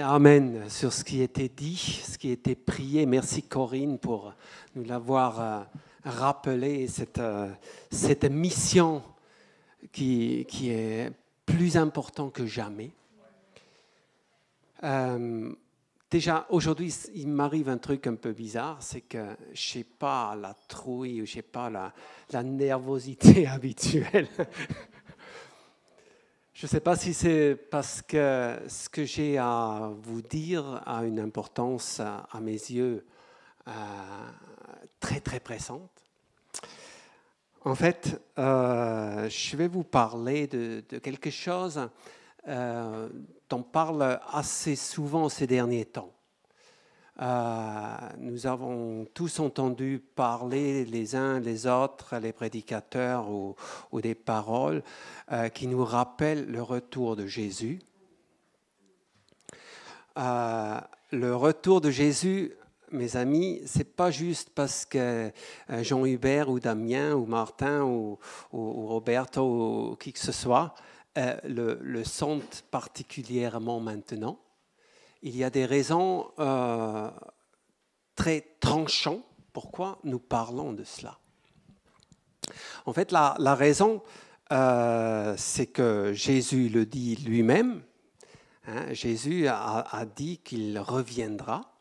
amen sur ce qui était dit, ce qui était prié. Merci Corinne pour nous l'avoir rappelé, cette mission qui est plus importante que jamais. Déjà, aujourd'hui, il m'arrive un truc un peu bizarre, c'est que je n'ai pas la trouille, je n'ai pas la nervosité habituelle. Je ne sais pas si c'est parce que ce que j'ai à vous dire a une importance, à mes yeux, très, très pressante. En fait, je vais vous parler de quelque chose dont on parle assez souvent ces derniers temps. Nous avons tous entendu parler les uns les autres, les prédicateurs ou des paroles qui nous rappellent le retour de Jésus. Le retour de Jésus, mes amis, c'est pas juste parce que Jean-Hubert ou Damien ou Martin ou Roberto ou qui que ce soit le sentent particulièrement maintenant. Il y a des raisons très tranchantes pourquoi nous parlons de cela. En fait, la raison, c'est que Jésus le dit lui-même. Jésus a dit qu'il reviendra.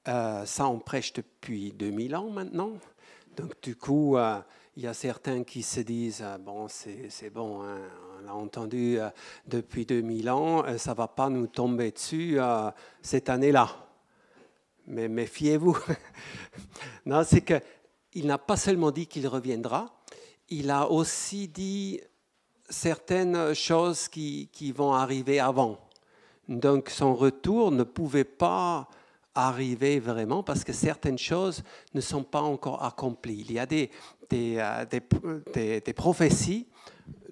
Ça, on prêche depuis 2000 ans maintenant. Donc, du coup, il y a certains qui se disent bon, c'est bon, hein, on a entendu depuis 2000 ans, ça ne va pas nous tomber dessus cette année-là. Mais méfiez-vous. Non, c'est qu'il n'a pas seulement dit qu'il reviendra, il a aussi dit certaines choses qui vont arriver avant. Donc, son retour ne pouvait pas arriver vraiment parce que certaines choses ne sont pas encore accomplies. Il y a des prophéties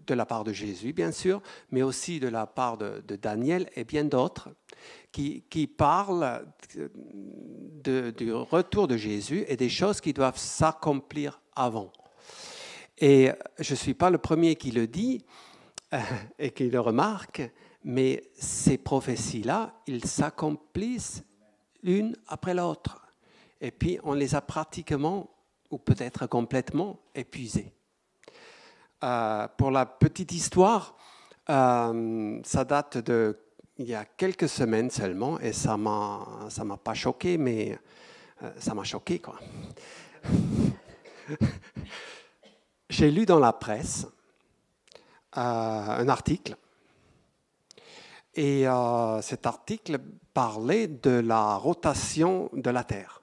de la part de Jésus, bien sûr, mais aussi de la part de Daniel et bien d'autres qui parlent du retour de Jésus et des choses qui doivent s'accomplir avant. Et je ne suis pas le premier qui le dit et qui le remarque, mais ces prophéties-là, ils s'accomplissent l'une après l'autre. Et puis, on les a pratiquement, ou peut-être complètement, épuisées. Pour la petite histoire, ça date il y a quelques semaines seulement, et ça m'a pas choqué, mais ça m'a choqué, quoi. J'ai lu dans la presse un article, et cet article parlait de la rotation de la Terre.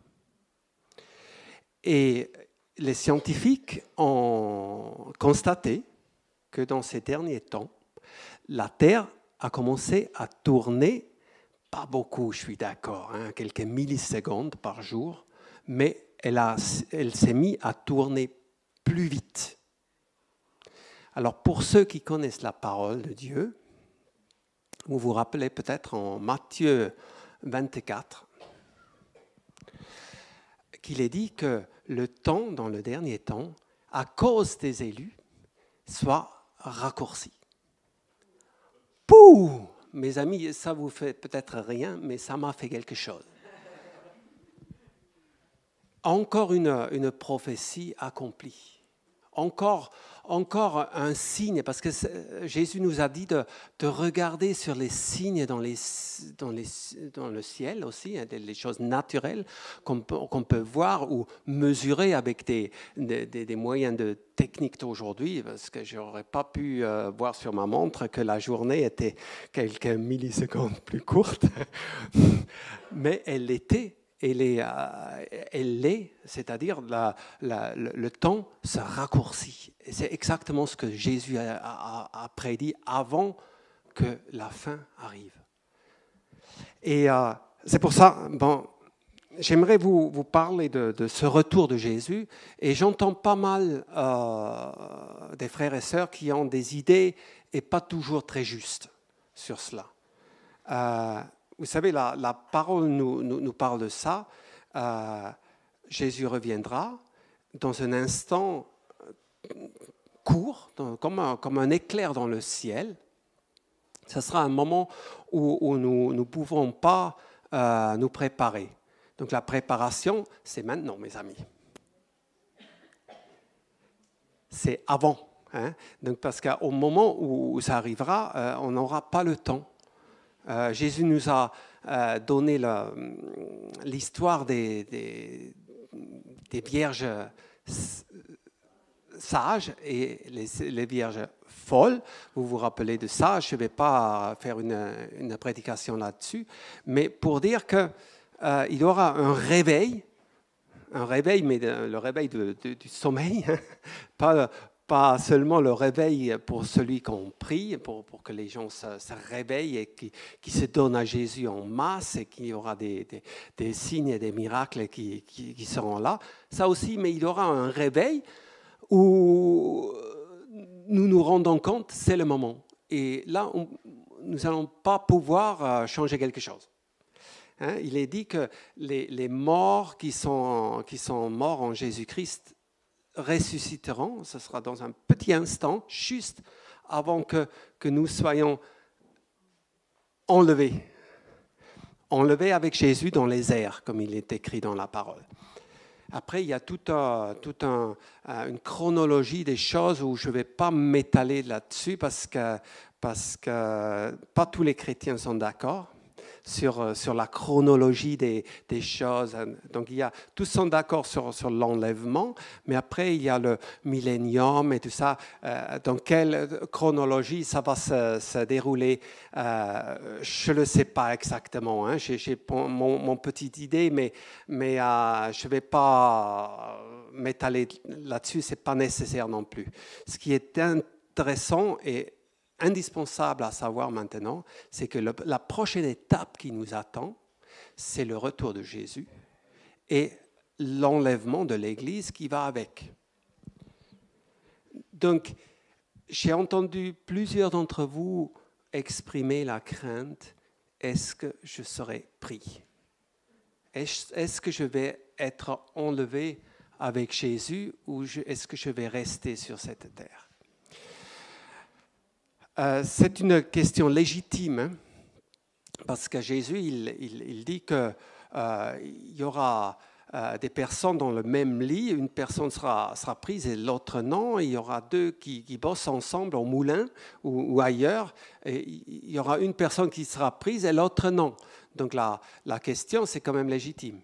Et les scientifiques ont constaté que dans ces derniers temps, la Terre a commencé à tourner, pas beaucoup, je suis d'accord, quelques millisecondes par jour, mais elle s'est mise à tourner plus vite. Alors pour ceux qui connaissent la parole de Dieu, vous vous rappelez peut-être en Matthieu 24, qu'il est dit que le temps, dans le dernier temps, à cause des élus, soit raccourci. Pouh! Mes amis, ça vous fait peut-être rien, mais ça m'a fait quelque chose. Encore une prophétie accomplie. Encore un signe, parce que Jésus nous a dit de regarder sur les signes dans le ciel aussi, les choses naturelles qu'on peut voir ou mesurer avec des moyens de technique d'aujourd'hui, parce que je n'aurais pas pu voir sur ma montre que la journée était quelques millisecondes plus courte, mais elle l'était. Elle l'est, c'est-à-dire le temps se raccourcit. Et c'est exactement ce que Jésus a prédit avant que la fin arrive. Et c'est pour ça, j'aimerais vous parler de ce retour de Jésus. Et j'entends pas mal des frères et sœurs qui ont des idées et pas toujours très justes sur cela. Vous savez, la parole nous parle de ça. Jésus reviendra dans un instant court, comme un éclair dans le ciel. Ce sera un moment où nous ne pouvons pas nous préparer. Donc la préparation, c'est maintenant, mes amis. C'est avant. Hein? Donc, parce qu'au moment où ça arrivera, on n'aura pas le temps. Jésus nous a donné l'histoire des vierges sages et les vierges folles. Vous vous rappelez de ça, je ne vais pas faire une prédication là-dessus, mais pour dire qu'il y aura un réveil, mais le réveil du sommeil, pas seulement le réveil pour celui qu'on prie, pour que les gens se réveillent et qui se donnent à Jésus en masse et qu'il y aura des signes et des miracles qui seront là. Ça aussi, mais il y aura un réveil où nous nous rendons compte, c'est le moment. Et là, nous n'allons pas pouvoir changer quelque chose. Hein, il est dit que les morts qui sont morts en Jésus-Christ ressusciteront. Ce sera dans un petit instant, juste avant que nous soyons enlevés. Enlevés avec Jésus dans les airs, comme il est écrit dans la parole. Après, il y a toute une chronologie des choses où je ne vais pas m'étaler là-dessus parce que pas tous les chrétiens sont d'accord sur la chronologie des choses. Donc, tous sont d'accord sur l'enlèvement, mais après, il y a le millénium et tout ça. Dans quelle chronologie ça va se dérouler, je ne le sais pas exactement. Hein. J'ai mon petite idée, mais je ne vais pas m'étaler là-dessus. Ce n'est pas nécessaire non plus. Ce qui est intéressant et indispensable à savoir maintenant, c'est que la prochaine étape qui nous attend, c'est le retour de Jésus et l'enlèvement de l'Église qui va avec. Donc, j'ai entendu plusieurs d'entre vous exprimer la crainte, est-ce que je serai pris? Est-ce que je vais être enlevé avec Jésus ou est-ce que je vais rester sur cette terre? C'est une question légitime, hein, parce que Jésus, il dit qu'il y aura des personnes dans le même lit, une personne sera prise et l'autre non, il y aura deux qui bossent ensemble au moulin ou ailleurs, et il y aura une personne qui sera prise et l'autre non. Donc la question, c'est quand même légitime.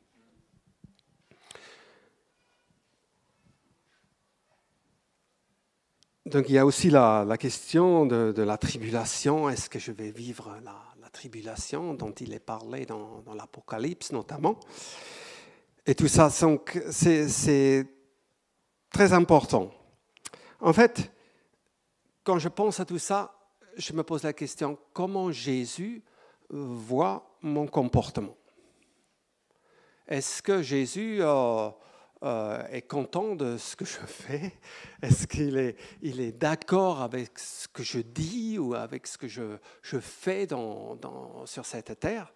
Donc il y a aussi la question de la tribulation. Est-ce que je vais vivre la tribulation dont il est parlé dans l'Apocalypse notamment? Et tout ça, c'est très important. En fait, quand je pense à tout ça, je me pose la question, comment Jésus voit mon comportement? Est-ce que Jésus est content de ce que je fais? Est-ce qu'il est d'accord avec ce que je dis ou avec ce que je fais sur cette terre?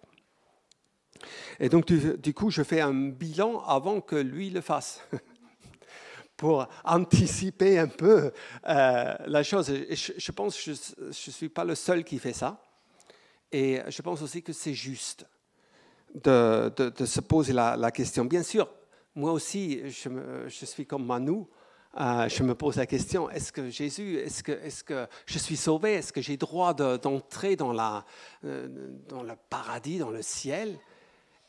Et donc, du coup, je fais un bilan avant que lui le fasse, pour anticiper un peu la chose. Et je pense que je ne suis pas le seul qui fait ça. Et je pense aussi que c'est juste de se poser la question. Bien sûr, moi aussi, je suis comme Manu. Je me pose la question, est-ce que Jésus, est-ce que je suis sauvé? Est-ce que j'ai droit d'entrer dans le paradis, dans le ciel?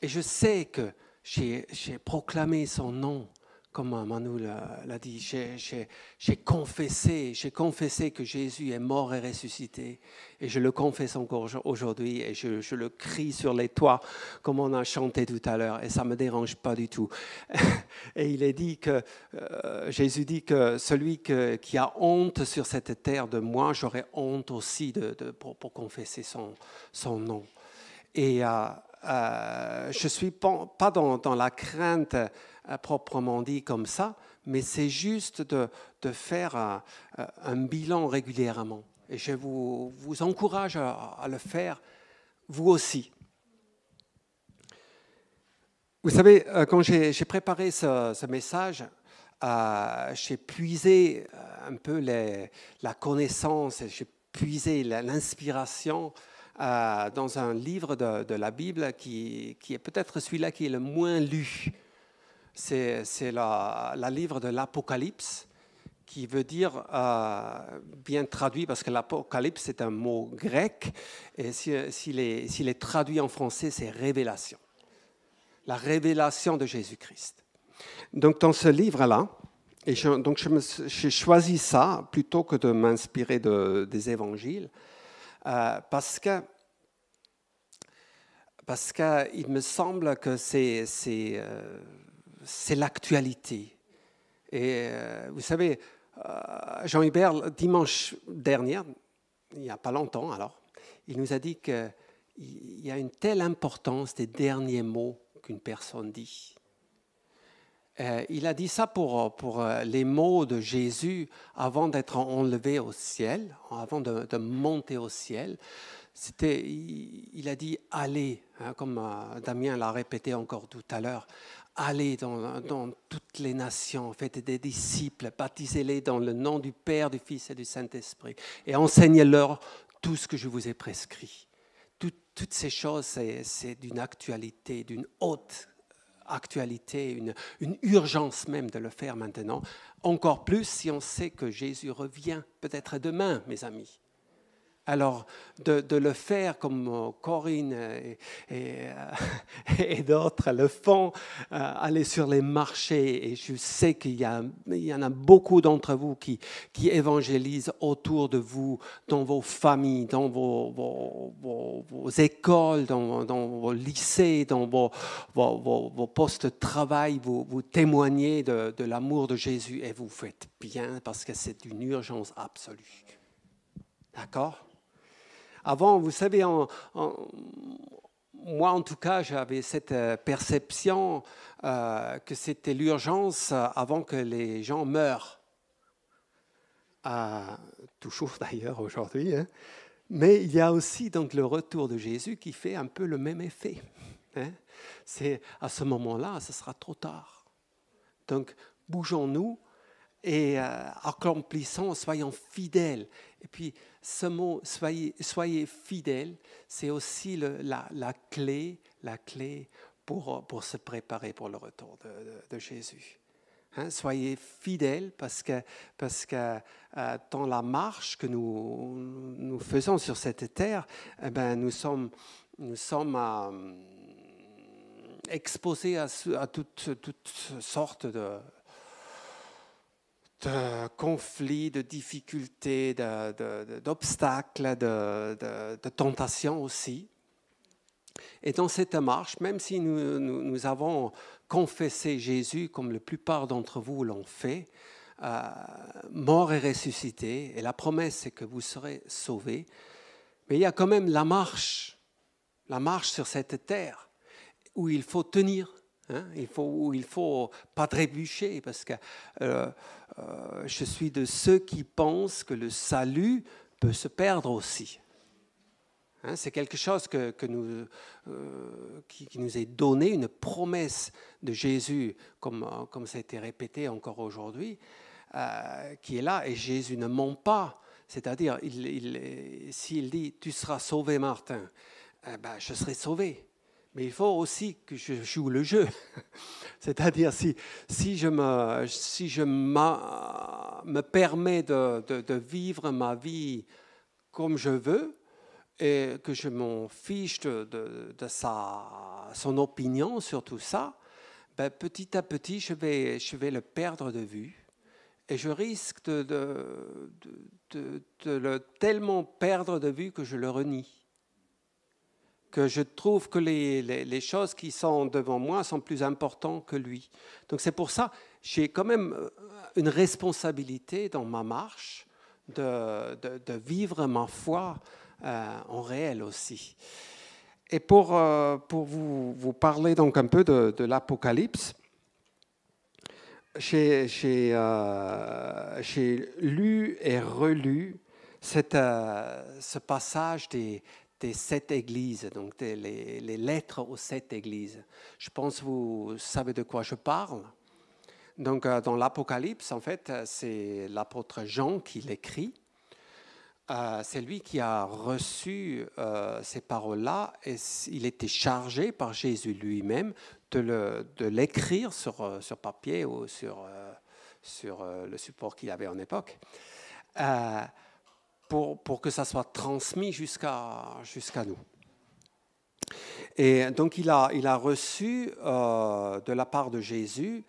Et je sais que j'ai proclamé son nom, comme Manu l'a dit. J'ai confessé que Jésus est mort et ressuscité. Et je le confesse encore aujourd'hui. Et je le crie sur les toits, comme on a chanté tout à l'heure. Et ça ne me dérange pas du tout. Et il est dit que, Jésus dit que celui qui a honte sur cette terre de moi, j'aurai honte aussi pour confesser son nom. Et je ne suis pas dans la crainte proprement dit comme ça, mais c'est juste de faire un bilan régulièrement. Et je vous encourage à le faire, vous aussi. Vous savez, quand j'ai préparé ce message, j'ai puisé un peu la connaissance, j'ai puisé l'inspiration dans un livre de la Bible qui est peut-être celui-là qui est le moins lu. C'est la livre de l'Apocalypse, qui veut dire, bien traduit, parce que l'Apocalypse c'est un mot grec, et s'il est traduit en français, c'est révélation. La révélation de Jésus-Christ. Donc dans ce livre-là, j'ai choisi ça plutôt que de m'inspirer des évangiles, parce qu'il me semble que c'est l'actualité. Et vous savez, Jean Hubert, dimanche dernier, il n'y a pas longtemps alors, il nous a dit qu'il y a une telle importance des derniers mots qu'une personne dit. Il a dit ça pour les mots de Jésus avant d'être enlevé au ciel, avant de monter au ciel. Il a dit « allez hein, », comme Damien l'a répété encore tout à l'heure, « allez dans toutes les nations, faites des disciples, baptisez-les dans le nom du Père, du Fils et du Saint-Esprit, et enseignez-leur tout ce que je vous ai prescrit. » Toutes ces choses, c'est d'une actualité, d'une haute actualité, une urgence même de le faire maintenant. Encore plus si on sait que Jésus revient peut-être demain, mes amis. Alors, de le faire comme Corinne et d'autres le font, aller sur les marchés, et je sais qu'il y en a beaucoup d'entre vous qui évangélisent autour de vous, dans vos familles, dans vos écoles, dans vos lycées, dans vos postes de travail, vous témoignez de l'amour de Jésus, et vous faites bien parce que c'est une urgence absolue. D'accord ? Avant, vous savez, moi en tout cas, j'avais cette perception que c'était l'urgence avant que les gens meurent. Toujours d'ailleurs aujourd'hui. Hein. Mais il y a aussi donc le retour de Jésus qui fait un peu le même effet. Hein. C'est à ce moment-là, ce sera trop tard. Donc, bougeons-nous et accomplissons, soyons fidèles. Et puis, ce mot, soyez fidèles, c'est aussi la clé pour se préparer pour le retour de Jésus. Hein, soyez fidèles parce que dans la marche que nous faisons sur cette terre, eh ben, nous sommes exposés à toutes sortes de conflits, de difficultés, d'obstacles, de tentations aussi. Et dans cette marche, même si nous avons confessé Jésus, comme la plupart d'entre vous l'ont fait, mort et ressuscité, et la promesse c'est que vous serez sauvés, mais il y a quand même la marche sur cette terre, où il faut tenir. Hein, où il faut pas trébucher, parce que je suis de ceux qui pensent que le salut peut se perdre aussi. Hein, c'est quelque chose qui nous est donné, une promesse de Jésus, comme ça a été répété encore aujourd'hui, qui est là, et Jésus ne ment pas. C'est-à-dire, s'il dit « tu seras sauvé, Martin », je serai sauvé. Mais il faut aussi que je joue le jeu. C'est-à-dire, si je me permets de vivre ma vie comme je veux et que je m'en fiche de son opinion sur tout ça, petit à petit, je vais le perdre de vue. Et je risque de le tellement perdre de vue que je le renie. Que je trouve que les choses qui sont devant moi sont plus importantes que lui. Donc c'est pour ça que j'ai quand même une responsabilité dans ma marche de vivre ma foi en réel aussi. Et pour vous parler donc un peu de l'Apocalypse, j'ai lu et relu ce passage des 7 églises, donc les lettres aux 7 églises. Je pense que vous savez de quoi je parle. Donc, dans l'Apocalypse, en fait, c'est l'apôtre Jean qui l'écrit. c'est lui qui a reçu ces paroles-là et il était chargé par Jésus lui-même de l'écrire sur papier ou sur le support qu'il avait en époque pour que ça soit transmis jusqu'à nous. Et donc il a reçu de la part de Jésus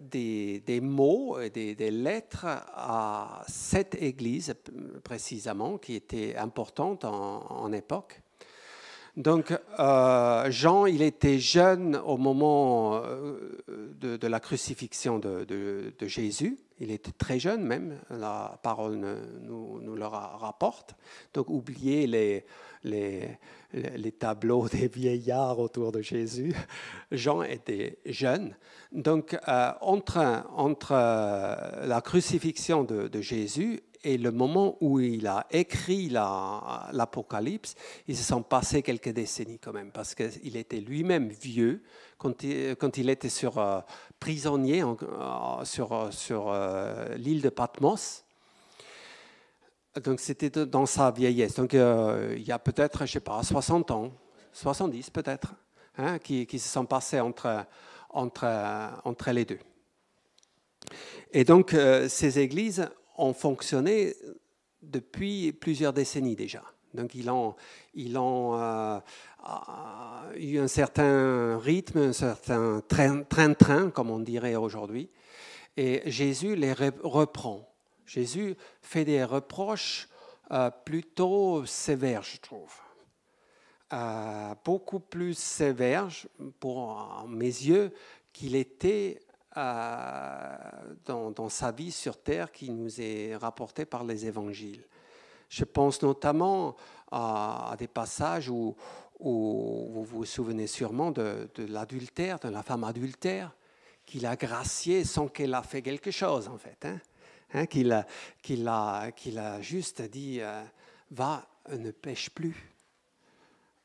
des mots et des lettres à 7 églises précisément qui étaient importantes en époque. Donc Jean, il était jeune au moment de la crucifixion de Jésus. Il était très jeune même, la parole nous le rapporte. Donc oubliez les tableaux des vieillards autour de Jésus. Jean était jeune. Donc entre la crucifixion de Jésus et le moment où il a écrit l'Apocalypse, il se sont passés quelques décennies quand même, parce qu'il était lui-même vieux quand il était prisonnier sur l'île de Patmos. Donc c'était dans sa vieillesse. Donc il y a peut-être, je ne sais pas, 60 ans, 70 peut-être, qui se sont passés entre les deux. Et donc ces églises ont fonctionné depuis plusieurs décennies déjà. Donc ils ont eu un certain rythme, un certain train-train, comme on dirait aujourd'hui. Et Jésus les reprend. Jésus fait des reproches plutôt sévères, je trouve. Beaucoup plus sévères, pour mes yeux, qu'il était dans sa vie sur terre qui nous est rapportée par les évangiles. Je pense notamment à des passages où vous vous souvenez sûrement de l'adultère, de la femme adultère, qu'il a graciée sans qu'elle a fait quelque chose en fait. Qu'il a juste dit va, ne pêche plus.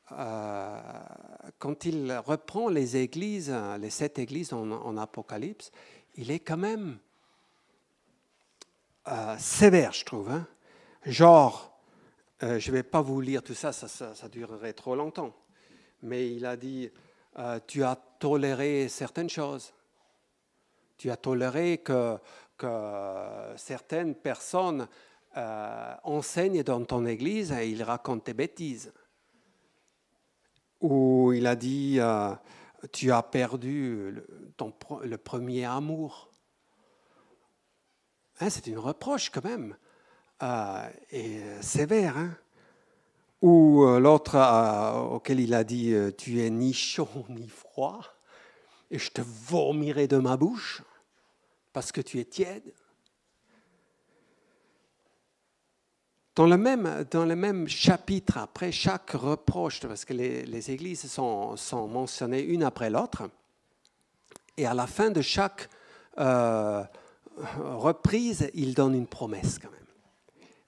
Quand il reprend les églises, les 7 églises en Apocalypse, il est quand même sévère, je trouve. Genre, je ne vais pas vous lire tout ça, ça durerait trop longtemps. Mais il a dit, tu as toléré certaines choses. Tu as toléré que certaines personnes enseignent dans ton église et ils racontent des bêtises. Où il a dit, tu as perdu le premier amour. C'est une reproche quand même, et sévère. Ou l'autre auquel il a dit, tu es ni chaud ni froid, et je te vomirai de ma bouche parce que tu es tiède. Dans le même chapitre, après chaque reproche, parce que les églises sont mentionnées une après l'autre, et à la fin de chaque reprise, il donne une promesse quand même.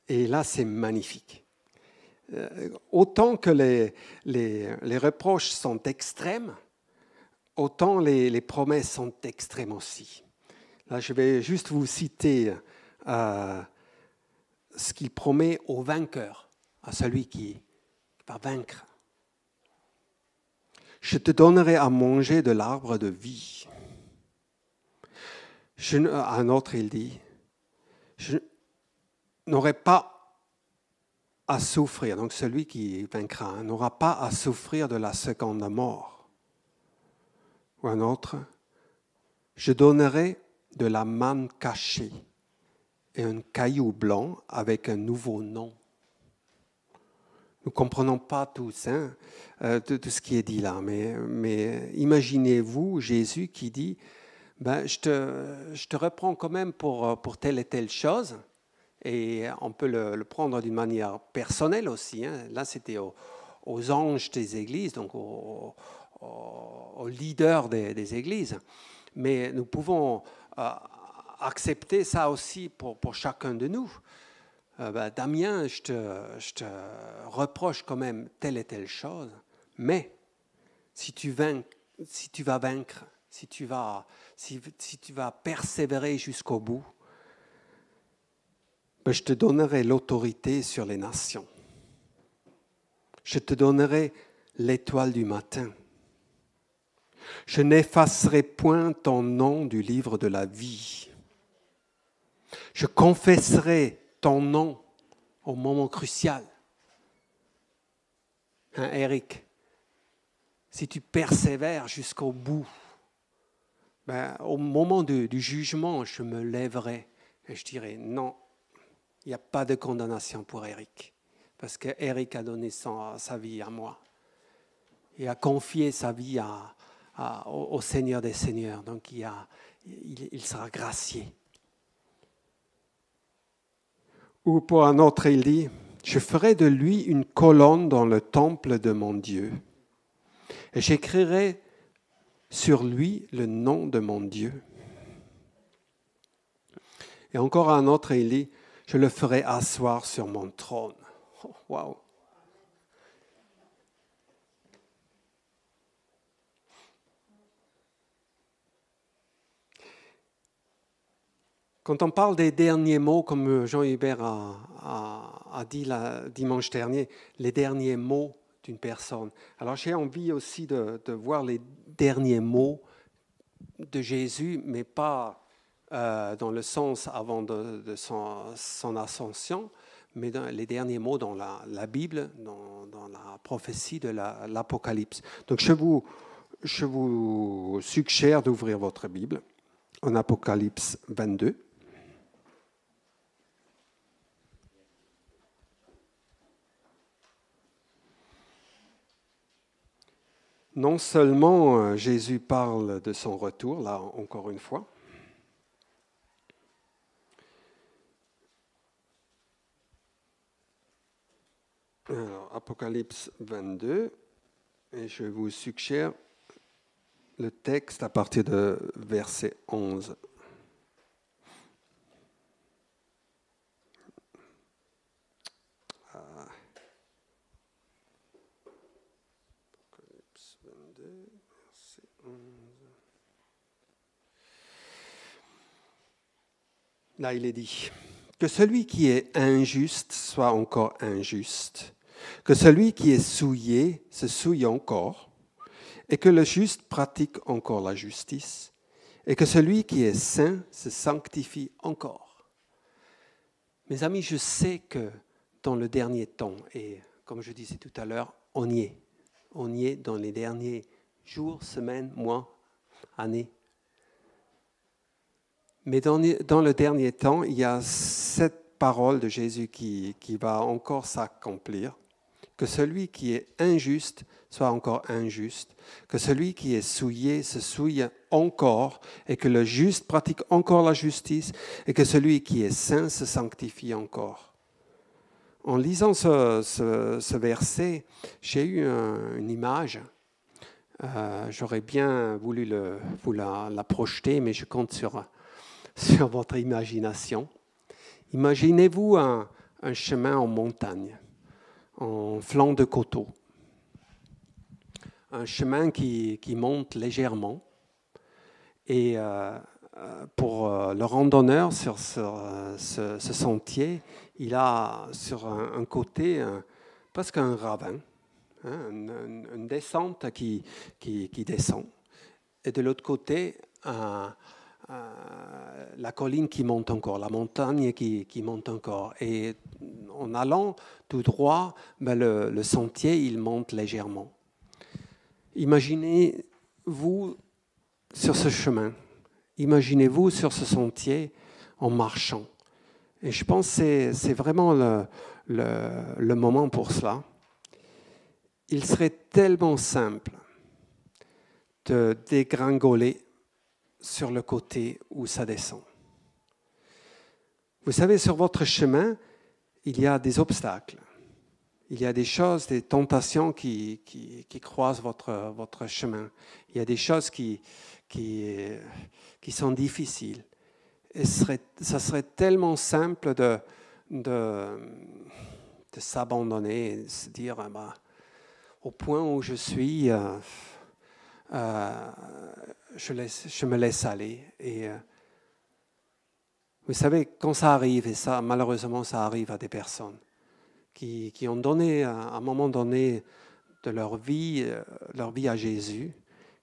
Et là, c'est magnifique. Autant que les reproches sont extrêmes, autant les promesses sont extrêmes aussi. Là, je vais juste vous citer ce qu'il promet au vainqueur, à celui qui va vaincre. Je te donnerai à manger de l'arbre de vie. À un autre, il dit, je n'aurai pas à souffrir, donc celui qui vaincra n'aura pas à souffrir de la seconde mort. Ou un autre, je donnerai de la manne cachée et un caillou blanc avec un nouveau nom. Nous ne comprenons pas tout ça, tout ce qui est dit là, mais imaginez-vous Jésus qui dit, je te reprends quand même pour telle et telle chose, et on peut le prendre d'une manière personnelle aussi. Là, c'était aux anges des églises, donc aux leaders des églises. Mais nous pouvons accepter ça aussi pour chacun de nous. Damien, je te reproche quand même telle et telle chose, mais si tu vas vaincre, si tu vas persévérer jusqu'au bout, ben, je te donnerai l'autorité sur les nations. Je te donnerai l'étoile du matin. Je n'effacerai point ton nom du livre de la vie. Je confesserai ton nom au moment crucial. Hein, Eric, si tu persévères jusqu'au bout, ben, au moment du jugement, je me lèverai et je dirai non, il n'y a pas de condamnation pour Eric. Parce que Eric a donné sa vie à moi. Il a confié sa vie au Seigneur des Seigneurs. Donc il sera gracié. Ou pour un autre, il dit, je ferai de lui une colonne dans le temple de mon Dieu. Et j'écrirai sur lui le nom de mon Dieu. Et encore un autre, il dit, je le ferai asseoir sur mon trône. Oh, wow. Quand on parle des derniers mots, comme Jean-Hubert a dit dimanche dernier, les derniers mots d'une personne. Alors j'ai envie aussi de voir les derniers mots de Jésus, mais pas dans le sens avant de son ascension, mais dans les derniers mots dans la Bible, dans la prophétie de l'Apocalypse. Donc je vous suggère d'ouvrir votre Bible en Apocalypse 22. Non seulement Jésus parle de son retour, là encore une fois, alors, Apocalypse 22, et je vous suggère le texte à partir de verset 11. Apocalypse 22, verset 11. Là, il est dit que celui qui est injuste soit encore injuste, que celui qui est souillé se souille encore, et que le juste pratique encore la justice, et que celui qui est saint se sanctifie encore. Mes amis, je sais que dans le dernier temps, et comme je disais tout à l'heure, on y est dans les derniers jours, semaines, mois, années. Mais dans le dernier temps, il y a cette parole de Jésus qui va encore s'accomplir, que celui qui est injuste soit encore injuste, que celui qui est souillé se souille encore, et que le juste pratique encore la justice, et que celui qui est saint se sanctifie encore. En lisant ce verset, j'ai eu une image. J'aurais bien voulu vous la projeter, mais je compte sur votre imagination. Imaginez-vous un chemin en montagne, en flanc de coteau. Un chemin qui monte légèrement. Et pour le randonneur sur ce sentier, il a sur un côté presque un ravin, hein, une descente qui descend. Et de l'autre côté, la colline qui monte encore, la montagne qui monte encore. Et en allant tout droit, ben le sentier, il monte légèrement. Imaginez-vous sur ce chemin, imaginez-vous sur ce sentier en marchant. Et je pense que c'est vraiment le moment pour cela. Il serait tellement simple de dégringoler sur le côté où ça descend. Vous savez, sur votre chemin, il y a des obstacles. Il y a des choses, des tentations qui croisent votre chemin. Il y a des choses qui sont difficiles. Et ça serait tellement simple de s'abandonner, de se dire, au point où je suis, je me laisse aller. Et Vous savez, quand ça arrive, et ça, malheureusement, ça arrive à des personnes qui ont donné, à un moment donné de leur vie à Jésus,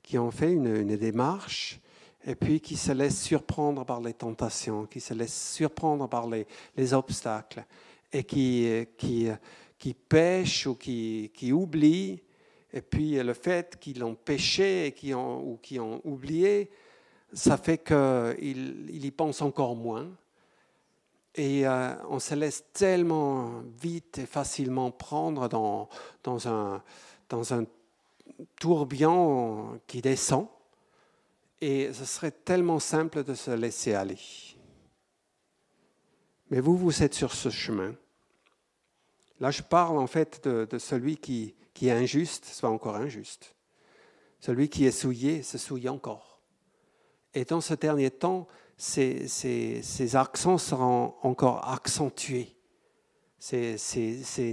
qui ont fait une démarche, et puis qui se laissent surprendre par les tentations, qui se laissent surprendre par les obstacles, et qui pêchent ou qui oublient. Et puis le fait qu'ils ont péché ou qu'ils ont oublié, ça fait qu'ils y pensent encore moins. Et on se laisse tellement vite et facilement prendre dans un tourbillon qui descend. Et ce serait tellement simple de se laisser aller. Mais vous êtes sur ce chemin. Là, je parle en fait de celui qui est injuste, soit encore injuste. Celui qui est souillé, se souille encore. Et dans ce dernier temps, ces accents seront encore accentués. Ces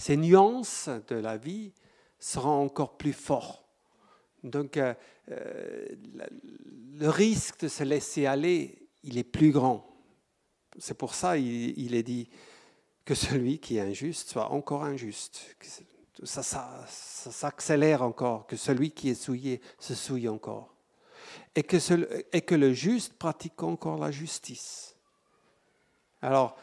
nuances de la vie seront encore plus fortes. Donc, le risque de se laisser aller, il est plus grand. C'est pour ça qu'il est dit que celui qui est injuste soit encore injuste. Ça s'accélère encore, que celui qui est souillé se souille encore. Et que le juste pratique encore la justice. Alors,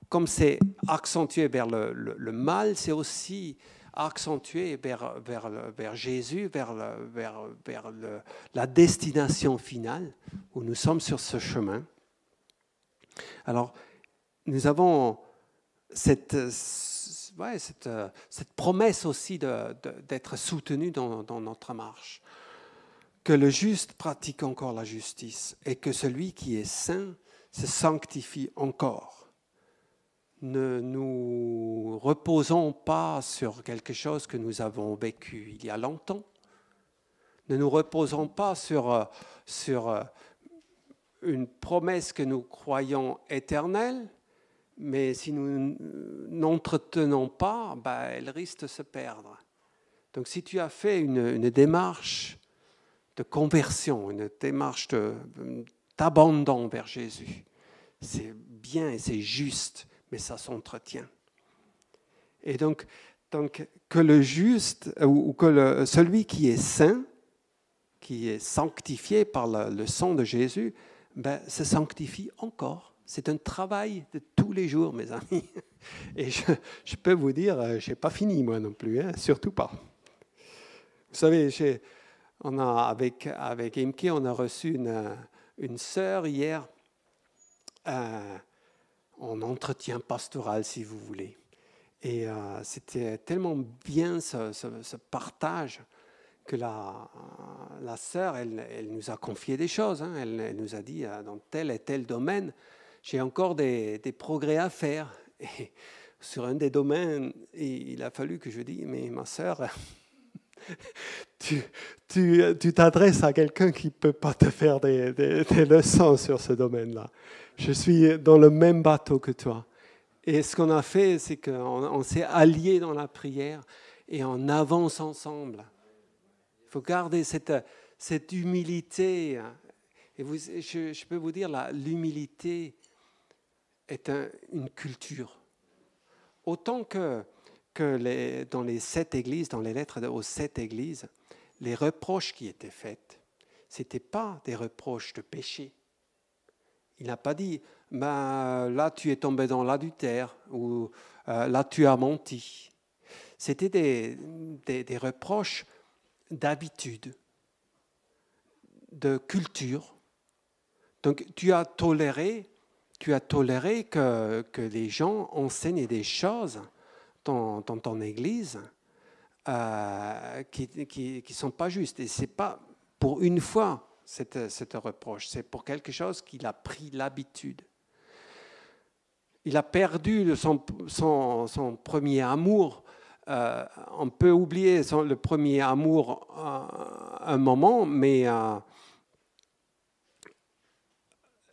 comme c'est accentué vers le mal, c'est aussi accentué vers Jésus, vers la destination finale, où nous sommes sur ce chemin. Alors, nous avons cette promesse aussi d'être soutenus dans notre marche. Que le juste pratique encore la justice et que celui qui est saint se sanctifie encore. Ne nous reposons pas sur quelque chose que nous avons vécu il y a longtemps. Ne nous reposons pas sur une promesse que nous croyons éternelle, mais si nous n'entretenons pas, elle risque de se perdre. Donc si tu as fait une démarche de conversion, une démarche d'abandon vers Jésus, c'est bien et c'est juste, mais ça s'entretient. Et donc que le juste, ou que celui qui est saint, qui est sanctifié par le sang de Jésus, se sanctifie encore. C'est un travail de tous les jours, mes amis. Et je peux vous dire, je n'ai pas fini moi non plus, surtout pas. Vous savez, avec Imke, on a reçu une sœur hier, en entretien pastoral, si vous voulez. Et c'était tellement bien ce partage que la sœur, elle nous a confié des choses. Elle nous a dit, dans tel et tel domaine, j'ai encore des progrès à faire. Et sur un des domaines, il a fallu que je dise, mais ma sœur, tu t'adresses à quelqu'un qui ne peut pas te faire des leçons sur ce domaine-là. Je suis dans le même bateau que toi. Et ce qu'on a fait, c'est qu'on s'est alliés dans la prière et on avance ensemble. Il faut garder cette humilité. Et je peux vous dire, l'humilité est une culture. Autant que dans les 7 églises, dans les lettres aux 7 églises, les reproches qui étaient faits, ce n'étaient pas des reproches de péché. Il n'a pas dit, là tu es tombé dans l'adultère, ou là tu as menti. C'était des reproches d'habitude, de culture. Donc tu as toléré que les gens enseignent des choses dans ton église qui ne sont pas justes. Et ce n'est pas pour une fois cette reproche, c'est pour quelque chose qu'il a pris l'habitude. Il a perdu son premier amour. On peut oublier le premier amour un moment, mais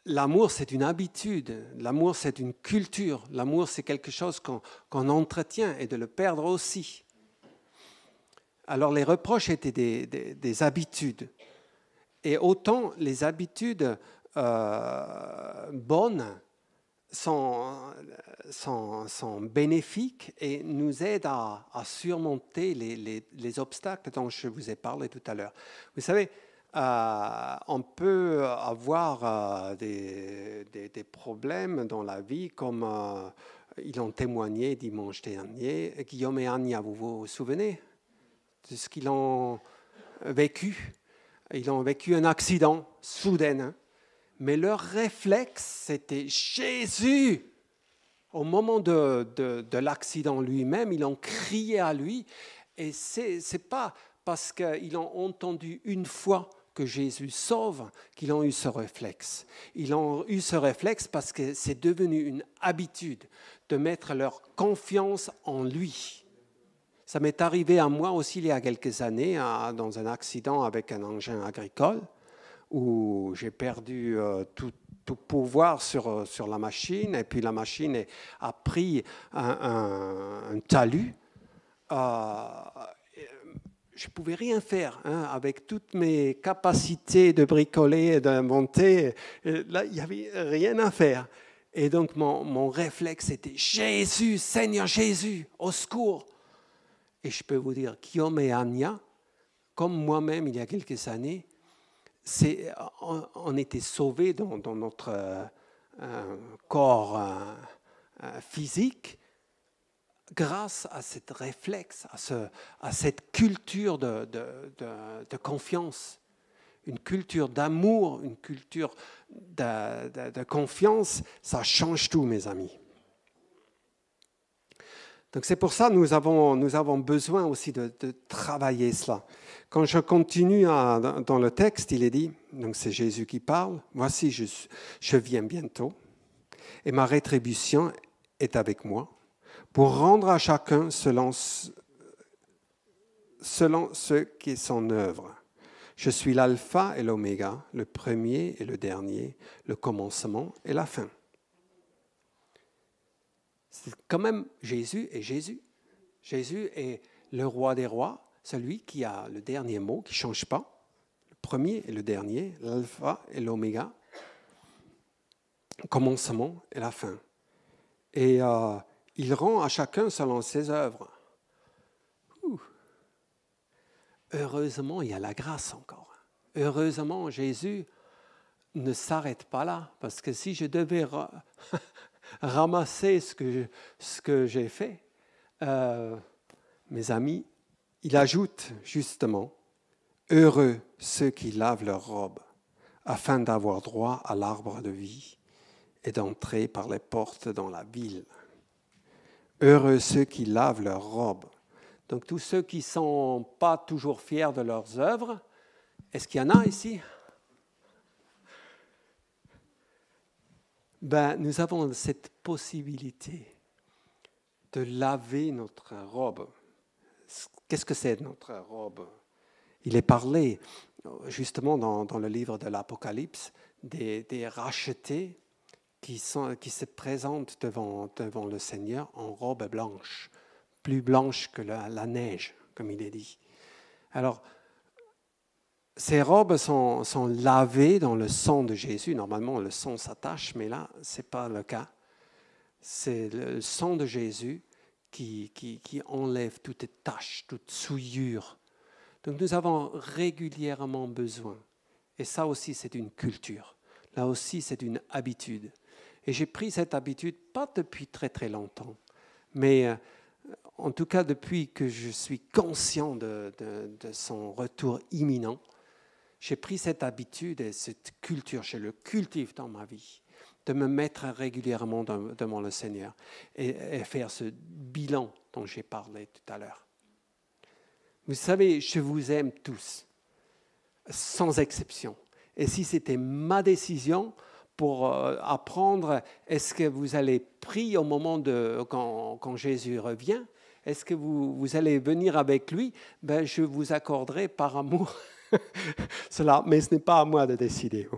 l'amour, c'est une habitude. L'amour, c'est une culture. L'amour, c'est quelque chose qu'on entretient, et de le perdre aussi. Alors, les reproches étaient des habitudes. Et autant les habitudes bonnes sont bénéfiques et nous aident à surmonter les obstacles dont je vous ai parlé tout à l'heure. Vous savez, on peut avoir des problèmes dans la vie comme ils ont témoigné dimanche dernier. Guillaume et Anya, vous vous souvenez de ce qu'ils ont vécu? Ils ont vécu un accident soudain, hein? Mais leur réflexe, c'était Jésus. Au moment de l'accident lui-même, ils ont crié à lui. Et ce n'est pas parce qu'ils ont entendu une fois que Jésus sauve qu'ils ont eu ce réflexe. Ils ont eu ce réflexe parce que c'est devenu une habitude de mettre leur confiance en lui. Ça m'est arrivé à moi aussi il y a quelques années dans un accident avec un engin agricole, où j'ai perdu tout pouvoir sur la machine, et puis la machine a pris un talus. Je ne pouvais rien faire, hein, avec toutes mes capacités de bricoler et d'inventer. Là, il n'y avait rien à faire. Et donc, mon réflexe était « Jésus, Seigneur Jésus, au secours !» Et je peux vous dire, Guillaume et Anya, comme moi-même il y a quelques années, on était sauvés dans notre corps physique grâce à ce réflexe, à cette culture de confiance, une culture d'amour, une culture de confiance. Ça change tout, mes amis. Donc c'est pour ça que nous avons besoin aussi de travailler cela. Quand je continue dans le texte, il est dit, donc c'est Jésus qui parle, « Voici, je viens bientôt, et ma rétribution est avec moi, pour rendre à chacun selon ce qui est son œuvre. Je suis l'alpha et l'oméga, le premier et le dernier, le commencement et la fin. » C'est quand même Jésus est Jésus. Jésus est le roi des rois, celui qui a le dernier mot, qui ne change pas. Le premier et le dernier, l'alpha et l'oméga, le commencement et la fin. Et il rend à chacun selon ses œuvres. Heureusement, il y a la grâce encore. Heureusement, Jésus ne s'arrête pas là, parce que si je devais ramasser ce que j'ai fait, mes amis, il ajoute justement « Heureux ceux qui lavent leurs robes, afin d'avoir droit à l'arbre de vie et d'entrer par les portes dans la ville. Heureux ceux qui lavent leurs robes. » Donc tous ceux qui ne sont pas toujours fiers de leurs œuvres, est-ce qu'il y en a ici? Nous avons cette possibilité de laver notre robe. Qu'est-ce que c'est notre robe? Il est parlé justement dans le livre de l'Apocalypse des rachetés qui se présentent devant le Seigneur en robe blanche, plus blanche que la neige, comme il est dit. Alors, ces robes sont lavées dans le sang de Jésus. Normalement, le sang s'attache, mais là, ce n'est pas le cas. C'est le sang de Jésus qui enlève toute tache, toute souillure. Donc nous avons régulièrement besoin. Et ça aussi, c'est une culture. Là aussi, c'est une habitude. Et j'ai pris cette habitude, pas depuis très très longtemps, mais en tout cas depuis que je suis conscient de son retour imminent. J'ai pris cette habitude et cette culture, je le cultive dans ma vie, de me mettre régulièrement devant le Seigneur et faire ce bilan dont j'ai parlé tout à l'heure. Vous savez, je vous aime tous, sans exception. Et si c'était ma décision pour apprendre, est-ce que vous allez prier au moment quand Jésus revient? Est-ce que vous allez venir avec lui? Je vous accorderai par amour cela, mais ce n'est pas à moi de décider.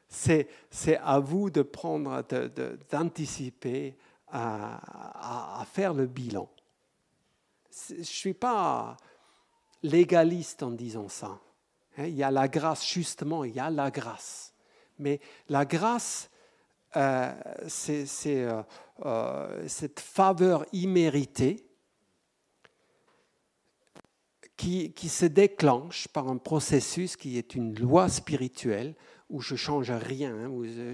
C'est à vous de prendre, d'anticiper, à faire le bilan. Je ne suis pas légaliste en disant ça. Il y a la grâce, justement, il y a la grâce. Mais la grâce, c'est cette faveur imméritée qui se déclenche par un processus qui est une loi spirituelle où je ne change rien.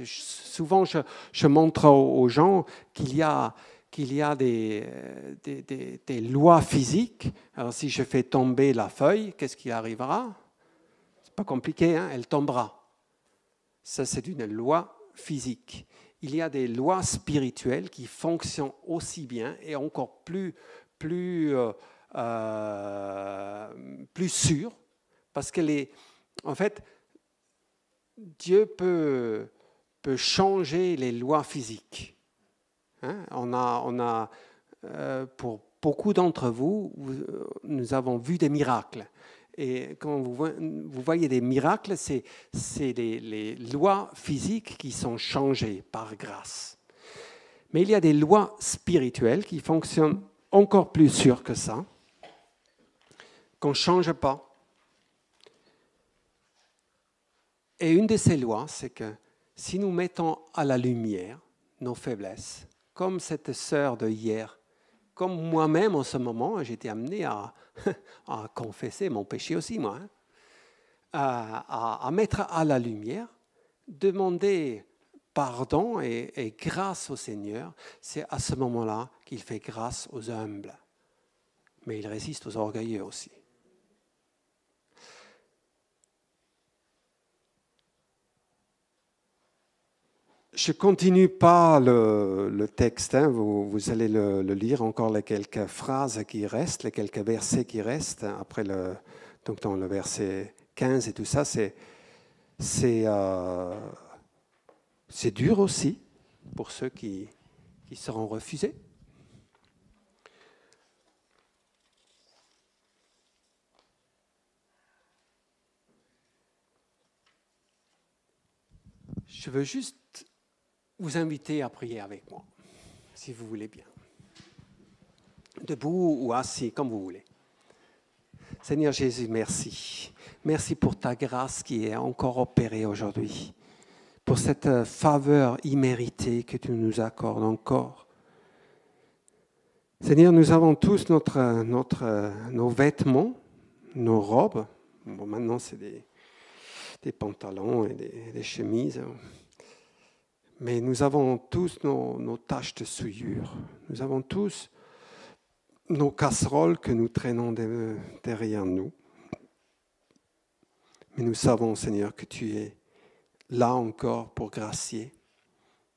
Souvent, je montre aux gens qu'il y a des lois physiques. Alors, si je fais tomber la feuille, qu'est-ce qui arrivera? C'est pas compliqué, hein? Elle tombera. Ça, c'est une loi physique. Il y a des lois spirituelles qui fonctionnent aussi bien et encore plus sûres, parce que en fait, Dieu peut changer les lois physiques. Hein? Pour beaucoup d'entre vous, nous avons vu des miracles. Et quand vous voyez des miracles, c'est les lois physiques qui sont changées par grâce. Mais il y a des lois spirituelles qui fonctionnent encore plus sûres que ça, qu'on ne change pas. Et une de ces lois, c'est que si nous mettons à la lumière nos faiblesses, comme cette sœur de hier, comme moi-même en ce moment, j'ai été amené à confesser mon péché aussi, moi, hein, à mettre à la lumière, demander pardon et grâce au Seigneur, c'est à ce moment-là qu'il fait grâce aux humbles. Mais il résiste aux orgueilleux aussi. Je ne continue pas le texte, hein. Vous allez le lire, encore les quelques phrases qui restent, les quelques versets qui restent, après donc dans le verset 15 et tout ça, c'est dur aussi pour ceux qui seront refusés. Je veux juste vous inviter à prier avec moi, si vous voulez bien. Debout ou assis, comme vous voulez. Seigneur Jésus, merci. Merci pour ta grâce qui est encore opérée aujourd'hui. Pour cette faveur imméritée que tu nous accordes encore. Seigneur, nous avons tous nos vêtements, nos robes. Bon, maintenant, c'est des pantalons et des chemises. Mais nous avons tous nos taches de souillure. Nous avons tous nos casseroles que nous traînons derrière nous. Mais nous savons, Seigneur, que tu es là encore pour gracier.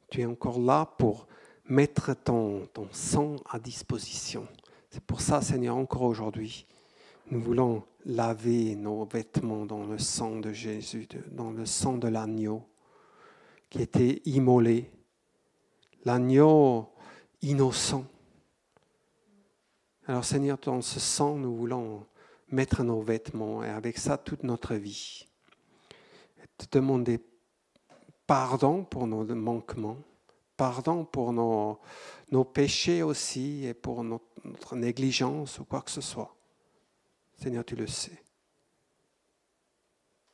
Tu es encore là pour mettre ton sang à disposition. C'est pour ça, Seigneur, encore aujourd'hui, nous voulons laver nos vêtements dans le sang de Jésus, dans le sang de l'agneau qui était immolé, l'agneau innocent. Alors Seigneur, dans ce sang, nous voulons mettre nos vêtements et avec ça toute notre vie. Et te demander pardon pour nos manquements, pardon pour nos péchés aussi et pour notre négligence ou quoi que ce soit. Seigneur, tu le sais.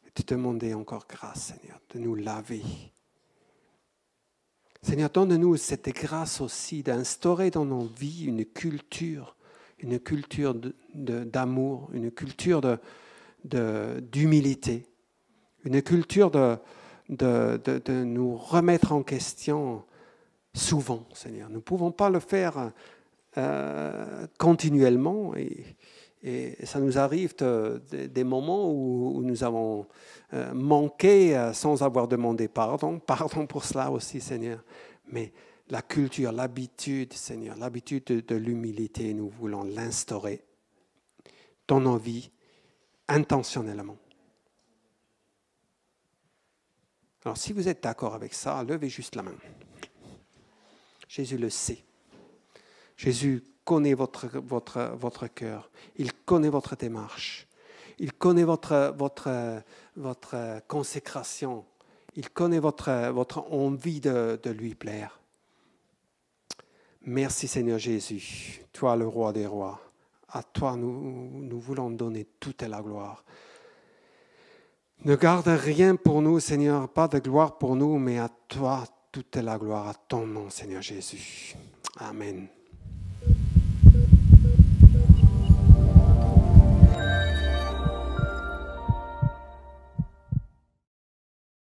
Et te demander encore grâce, Seigneur, de nous laver. Seigneur, donne-nous cette grâce aussi d'instaurer dans nos vies une culture d'amour, une culture d'humilité, une culture de nous remettre en question souvent, Seigneur. Nous ne pouvons pas le faire continuellement et ça nous arrive des moments où nous avons manqué sans avoir demandé pardon. Pardon pour cela aussi, Seigneur. Mais la culture, l'habitude, Seigneur, l'habitude de l'humilité, nous voulons l'instaurer dans nos vies intentionnellement. Alors, si vous êtes d'accord avec ça, levez juste la main. Jésus le sait. Jésus connaît votre cœur. Il connaît votre démarche. Il connaît votre consécration. Il connaît votre envie de lui plaire. Merci Seigneur Jésus, toi le roi des rois. À toi nous voulons donner toute la gloire. Ne garde rien pour nous, Seigneur, pas de gloire pour nous, mais à toi, toute la gloire, à ton nom, Seigneur Jésus. Amen.